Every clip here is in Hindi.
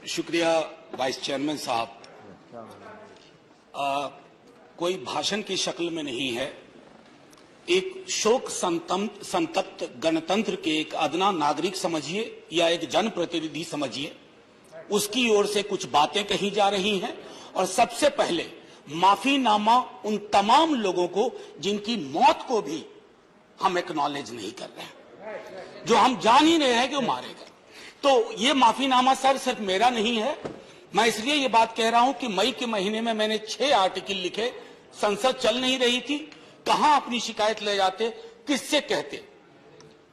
शुक्रिया वाइस चेयरमैन साहब। कोई भाषण की शक्ल में नहीं है, एक शोक संतप्त गणतंत्र के एक अदना नागरिक समझिए या एक जनप्रतिनिधि समझिए, उसकी ओर से कुछ बातें कही जा रही हैं। और सबसे पहले माफीनामा उन तमाम लोगों को जिनकी मौत को भी हम एक्नॉलेज नहीं कर रहे हैं, जो हम जान ही नहीं रहे कि वो मारे गए। तो ये माफीनामा सर सिर्फ मेरा नहीं है। मैं इसलिए ये बात कह रहा हूं कि मई के महीने में मैंने 6 आर्टिकल लिखे, संसद चल नहीं रही थी, कहां अपनी शिकायत ले जाते, किससे कहते।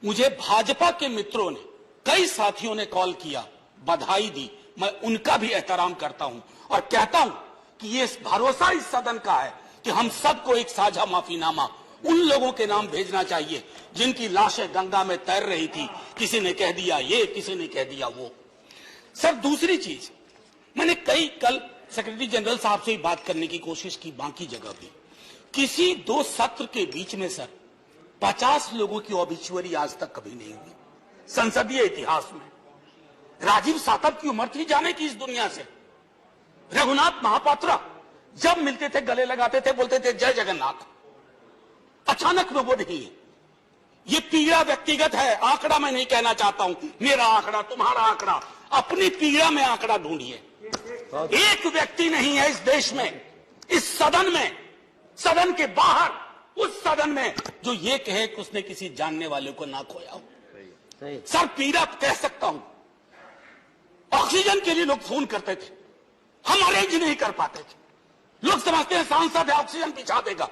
मुझे भाजपा के मित्रों ने, कई साथियों ने कॉल किया, बधाई दी, मैं उनका भी एहतराम करता हूं और कहता हूं कि ये भरोसा इस सदन का है कि हम सबको एक साझा माफीनामा उन लोगों के नाम भेजना चाहिए जिनकी लाशें गंगा में तैर रही थी। किसी ने कह दिया ये, किसी ने कह दिया वो। सर दूसरी चीज, मैंने कल सेक्रेटरी जनरल साहब से बात करने की कोशिश की, बाकी जगह भी। किसी 2 सत्र के बीच में सर 50 लोगों की ऑबिचुअरी आज तक कभी नहीं हुई संसदीय इतिहास में। राजीव सातव की उम्र थी जाने की इस दुनिया से। रघुनाथ महापात्रा जब मिलते थे गले लगाते थे, बोलते थे जय जगन्नाथ। अचानक में वो नहीं है। ये पीड़ा व्यक्तिगत है, आंकड़ा मैं नहीं कहना चाहता हूं, मेरा आंकड़ा, तुम्हारा आंकड़ा, अपनी पीड़ा में आंकड़ा ढूंढिए। एक व्यक्ति नहीं है इस देश में, इस सदन में, सदन के बाहर, उस सदन में जो ये कहे कि उसने किसी जानने वाले को ना खोया हो। सर पीड़ा कह सकता हूं। ऑक्सीजन के लिए लोग फोन करते थे, हम अरेंज नहीं कर पाते थे। लोग समझते हैं सांसद है, ऑक्सीजन पिछा देगा।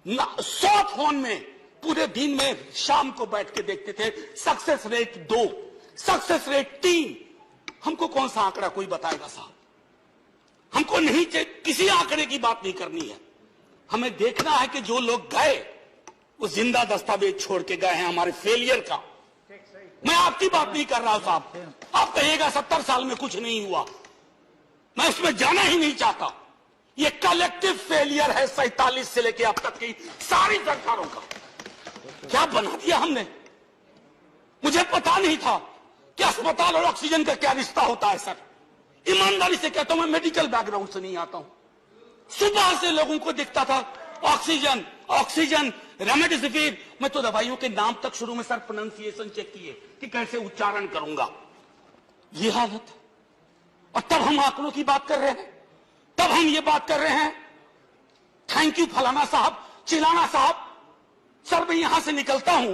100 फोन में पूरे दिन में शाम को बैठ के देखते थे, सक्सेस रेट 2, सक्सेस रेट 3। हमको कौन सा आंकड़ा कोई बताएगा साहब? हमको नहीं, किसी आंकड़े की बात नहीं करनी है। हमें देखना है कि जो लोग गए वो जिंदा दस्तावेज छोड़ के गए हैं हमारे फेलियर का। मैं आपकी बात नहीं कर रहा हूं साहब। आप कहिएगा 70 साल में कुछ नहीं हुआ, मैं उसमें जाना ही नहीं चाहता। ये कलेक्टिव फेलियर है 47 से लेकर अब तक की सारी सरकारों का। क्या बना दिया हमने? मुझे पता नहीं था कि अस्पताल और ऑक्सीजन का क्या रिश्ता होता है सर। ईमानदारी से कहता हूं, मैं मेडिकल बैकग्राउंड से नहीं आता हूं। सुबह से लोगों को दिखता था ऑक्सीजन ऑक्सीजन, रेमडेसिविर। मैं तो दवाइयों के नाम तक शुरू में सर प्रोनाउंसिएशन चेक किए कि कैसे उच्चारण करूंगा। ये हालत है। और तब हम आंकड़ों की बात कर रहे हैं, तब हम ये बात कर रहे हैं थैंक यू फलाना साहब, चिलाना साहब। सर मैं यहां से निकलता हूं,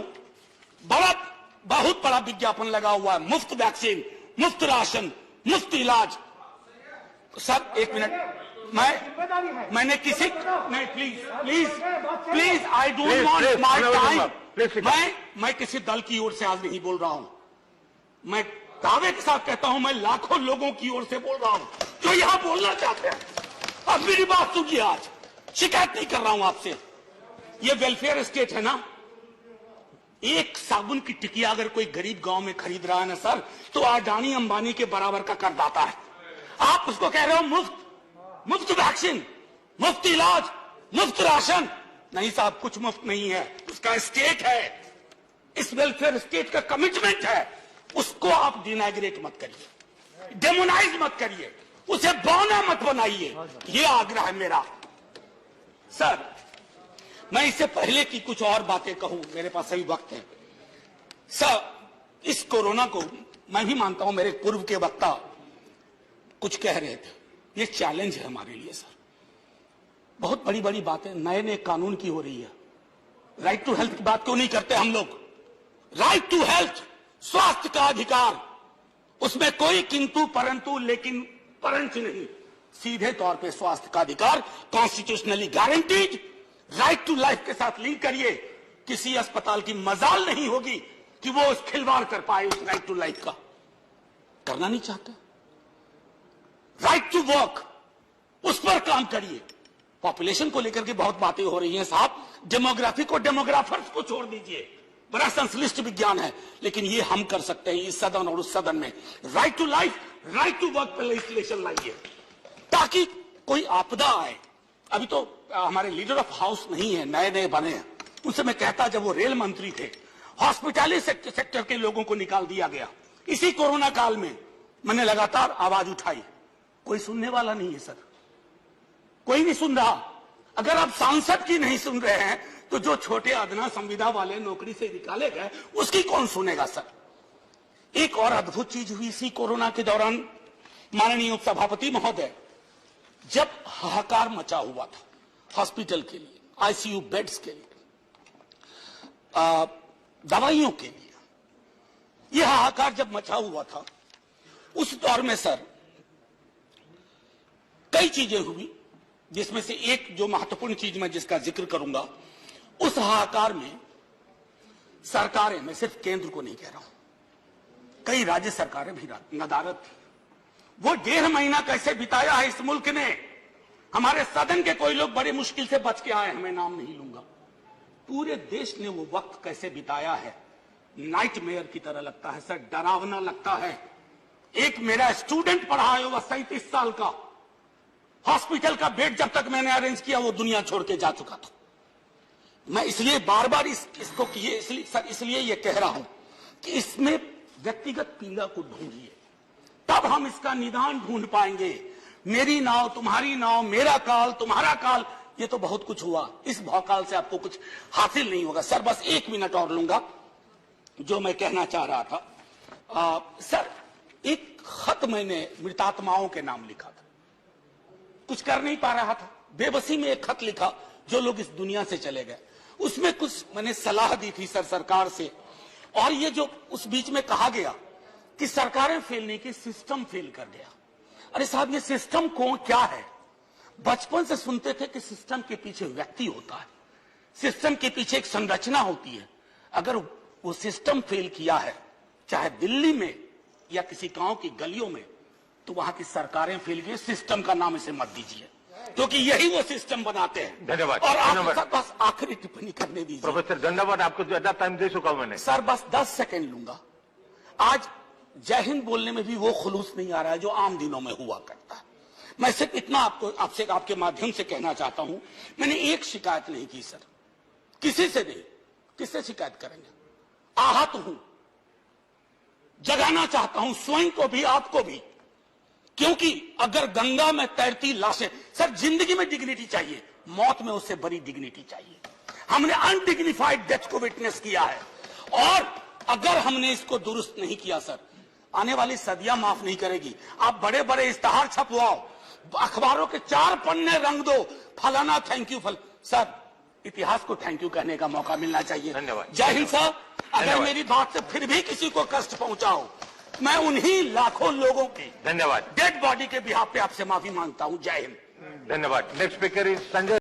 बहुत बड़ा विज्ञापन लगा हुआ है, मुफ्त वैक्सीन, मुफ्त राशन, मुफ्त इलाज। सर एक मिनट, मैंने किसी नहीं, please I don't want my time. मैं किसी दल की ओर से आज नहीं बोल रहा हूं, मैं दावे के साथ कहता हूं, मैं लाखों लोगों की ओर से बोल रहा हूं जो यहां बोलना चाहते हैं। अब मेरी बात सुनिए, आज शिकायत नहीं कर रहा हूं आपसे। ये वेलफेयर स्टेट है ना, एक साबुन की टिकिया अगर कोई गरीब गांव में खरीद रहा है ना सर, तो अडानी अंबानी के बराबर का करदाता है। आप उसको कह रहे हो मुफ्त वैक्सीन, मुफ्त इलाज, मुफ्त राशन। नहीं साहब, कुछ मुफ्त नहीं है, उसका स्टेट है, इस वेलफेयर स्टेट का कमिटमेंट है। उसको आप डिनाइग्रेट मत करिए, डेमोनाइज मत करिए, उसे बौना मत बनाइए। ये आग्रह है मेरा। सर मैं इससे पहले की कुछ और बातें कहूं, मेरे पास अभी वक्त है। सर इस कोरोना को मैं भी मानता हूं, मेरे पूर्व के वक्ता कुछ कह रहे थे, ये चैलेंज है हमारे लिए सर। बहुत बड़ी बड़ी बातें नए नए कानून की हो रही है। राइट टू हेल्थ की बात क्यों नहीं करते हम लोग? राइट टू हेल्थ, स्वास्थ्य का अधिकार, उसमें कोई किंतु परंतु लेकिन परंतु नहीं, सीधे तौर पे स्वास्थ्य का अधिकार constitutionally guaranteed. Right to life के साथ लिंक करिए। किसी अस्पताल की मजाल नहीं होगी कि वो उस खिलवाड़ कर पाए उस राइट टू लाइफ का। करना नहीं चाहते। राइट टू वर्क, उस पर काम करिए। पॉपुलेशन को लेकर के बहुत बातें हो रही हैं साहब, डेमोग्राफी को, डेमोग्राफर्स को छोड़ दीजिए, बड़ा संश्लिष्ट विज्ञान है, लेकिन ये हम कर सकते हैं इस सदन और उस सदन में। Right to life, right to work पर लेजिस्लेशन लाइए ताकि कोई आपदा आए। अभी तो हमारे लीडर ऑफ हाउस नहीं है, नए नए बने हैं। उनसे मैं कहता, जब वो रेल मंत्री थे, हॉस्पिटैलिटी सेक्टर के लोगों को निकाल दिया गया इसी कोरोना काल में। मैंने लगातार आवाज उठाई, कोई सुनने वाला नहीं है सर, कोई नहीं सुन रहा। अगर आप सांसद की नहीं सुन रहे हैं तो जो छोटे अदना संविदा वाले नौकरी से निकाले गए उसकी कौन सुनेगा सर। एक और अद्भुत चीज हुई इसी कोरोना के दौरान, माननीय उपसभापति महोदय, जब हाहाकार मचा हुआ था हॉस्पिटल के लिए, आईसीयू बेड्स के लिए, दवाइयों के लिए, यह हाहाकार जब मचा हुआ था, उस दौर में सर कई चीजें हुई, जिसमें से एक जो महत्वपूर्ण चीज मैं जिसका जिक्र करूंगा, उस हाहाकार में सरकारें, मैं सिर्फ केंद्र को नहीं कह रहा हूं, कई राज्य सरकारें भी नदारत थी। वो 1.5 महीना कैसे बिताया है इस मुल्क ने, हमारे सदन के कोई लोग बड़े मुश्किल से बच के आए, मैं नाम नहीं लूंगा, पूरे देश ने वो वक्त कैसे बिताया है, नाइटमेयर की तरह लगता है सर, डरावना लगता है। एक मेरा स्टूडेंट पढ़ा है, वह 37 साल का, हॉस्पिटल का बेड जब तक मैंने अरेंज किया वो दुनिया छोड़ के जा चुका था। मैं इसलिए बार बार इसको इसलिए ये कह रहा हूं कि इसमें व्यक्तिगत पीड़ा को ढूंढिए, तब हम इसका निदान ढूंढ पाएंगे। मेरी नाव तुम्हारी नाव, मेरा काल तुम्हारा काल, ये तो बहुत कुछ हुआ, इस भौकाल से आपको कुछ हासिल नहीं होगा। सर बस 1 मिनट और लूंगा, जो मैं कहना चाह रहा था। सर एक खत मैंने मृतात्माओं के नाम लिखा था, कुछ कर नहीं पा रहा था, बेबसी में एक खत लिखा, जो लोग इस दुनिया से चले गए, उसमें कुछ मैंने सलाह दी थी सर सरकार से। और ये जो उस बीच में कहा गया कि सरकारें फेल नहीं की, सिस्टम फेल कर गया। अरे साहब, ये सिस्टम कौन क्या है? बचपन से सुनते थे कि सिस्टम के पीछे व्यक्ति होता है, सिस्टम के पीछे एक संरचना होती है। अगर वो सिस्टम फेल किया है, चाहे दिल्ली में या किसी गांव की गलियों में, तो वहां की सरकारें फेल गई। सिस्टम का नाम इसे मत दीजिए, क्योंकि यही वो सिस्टम बनाते हैं। धन्यवाद। और आप बस आखिरी टिप्पणी करने दीजिए। प्रोफेसर, धन्यवाद, आपको ज्यादा टाइम दे चुका हूं मैंने। सर बस 10 सेकंड लूंगा। आज जय हिंद बोलने में भी वो खुलूस नहीं आ रहा है जो आम दिनों में हुआ करता है। मैं सिर्फ इतना आपसे आपके माध्यम से कहना चाहता हूं, मैंने एक शिकायत नहीं की सर, किसी से नहीं। किससे शिकायत करेंगे? आहत हूं, जगाना चाहता हूं स्वयं को भी, आपको भी, क्योंकि अगर गंगा में तैरती लाशें, सर जिंदगी में डिग्निटी चाहिए, मौत में उससे बड़ी डिग्निटी चाहिए। हमने अनडिग्निफाइड डेथ को विटनेस किया है, और अगर हमने इसको दुरुस्त नहीं किया सर, आने वाली सदियां माफ नहीं करेगी। आप बड़े बड़े इश्तहार छपवाओ, अखबारों के 4 पन्ने रंग दो, फलाना थैंक यू सर, इतिहास को थैंक यू कहने का मौका मिलना चाहिए। धन्यवाद। जय हिंद साहब। अगर मेरी बात से फिर भी किसी को कष्ट पहुंचाओ, मैं उन्हीं लाखों लोगों की धन्यवाद डेड बॉडी के बिहाफ पे आपसे माफी मांगता हूं। जय हिंद। धन्यवाद। Next speaker is Sanjay.